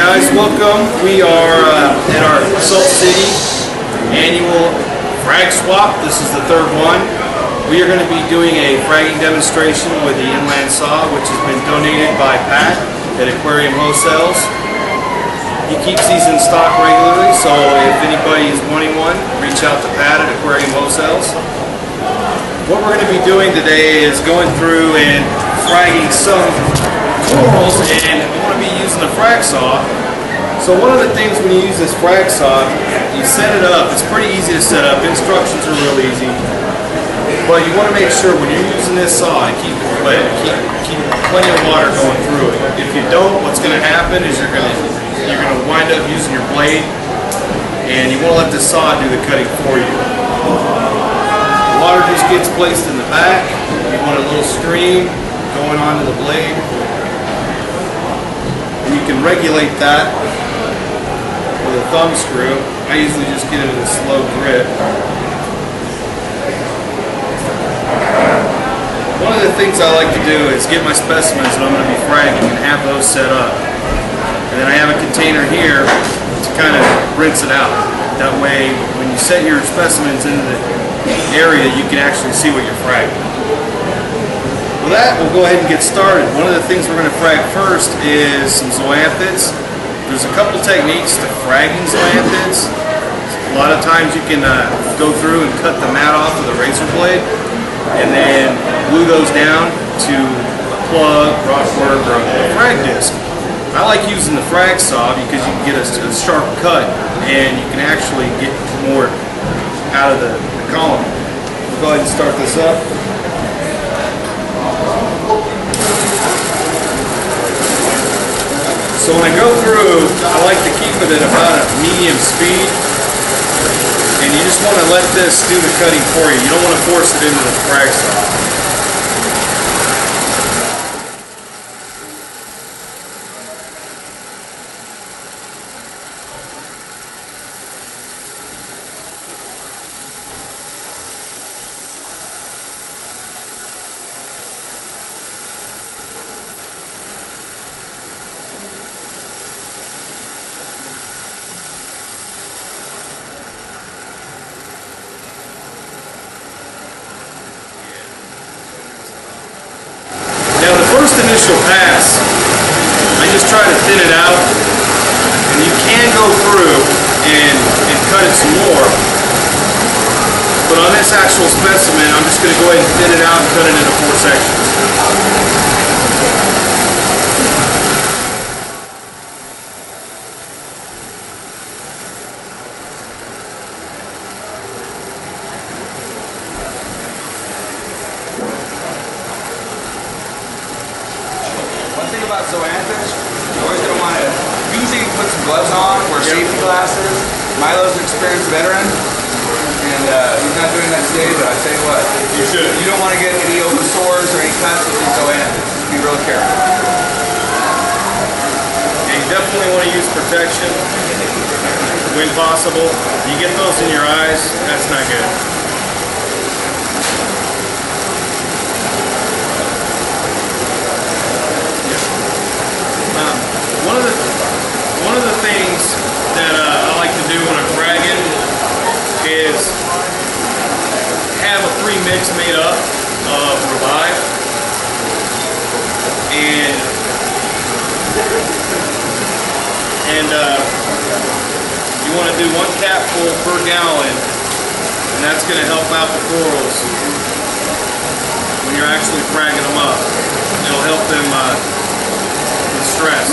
guys, welcome. We are at our Salt City annual frag swap. This is the third one. We are going to be doing a fragging demonstration with the inland saw, which has been donated by Pat at Aquarium Wholesales. He keeps these in stock regularly, so if anybody is wanting one, reach out to Pat at Aquarium Wholesales. What we're going to be doing today is going through and fragging some corals, and I want to be using a frag saw. So one of the things when you use this frag saw, you set it up. It's pretty easy to set up. Instructions are real easy, but you want to make sure when you're using this saw, keep plenty of water going through it. If you don't, what's going to happen is you're going to wind up using your blade, and you want to let the saw do the cutting for you. The water just gets placed in the back. You want a little stream going onto the blade. And you can regulate that with a thumb screw. I usually just get it in a slow grip. One of the things I like to do is get my specimens that I'm going to be fragging and have those set up. And then I have a container here to kind of rinse it out. That way, when you set your specimens into the area, you can actually see what you're fragging. With that, we'll go ahead and get started. One of the things we're going to frag first is some zoanthids. There's a couple techniques to fragging zoanthids. A lot of times you can go through and cut the mat off with a razor blade and then glue those down to a plug, rockwork, or a frag disc. I like using the frag saw because you can get a sharp cut and you can actually get more out of the column. We'll go ahead and start this up. So when I go through, I like to keep it at about a medium speed, and you just want to let this do the cutting for you. You don't want to force it into the frag saw. Now the first initial pass, I just try to thin it out, and you can go through and cut it some more, but on this actual specimen, I'm just going to go ahead and thin it out and cut it into 4 sections. About zoanthids, you're always going to want to usually put some gloves on, wear safety glasses. Milo's an experienced veteran, and he's not doing that today, but I tell you what, You should. You don't want to get any open sores or any cuts with these zoanthids. Be real careful. And you definitely want to use protection when possible. You get those in your eyes, that's not good. One of the things that I like to do when I'm fragging is have a pre-mix made up of Revive, and you want to do 1 capful per gallon, and that's going to help out the corals when you're actually fragging them up. It'll help them with stress.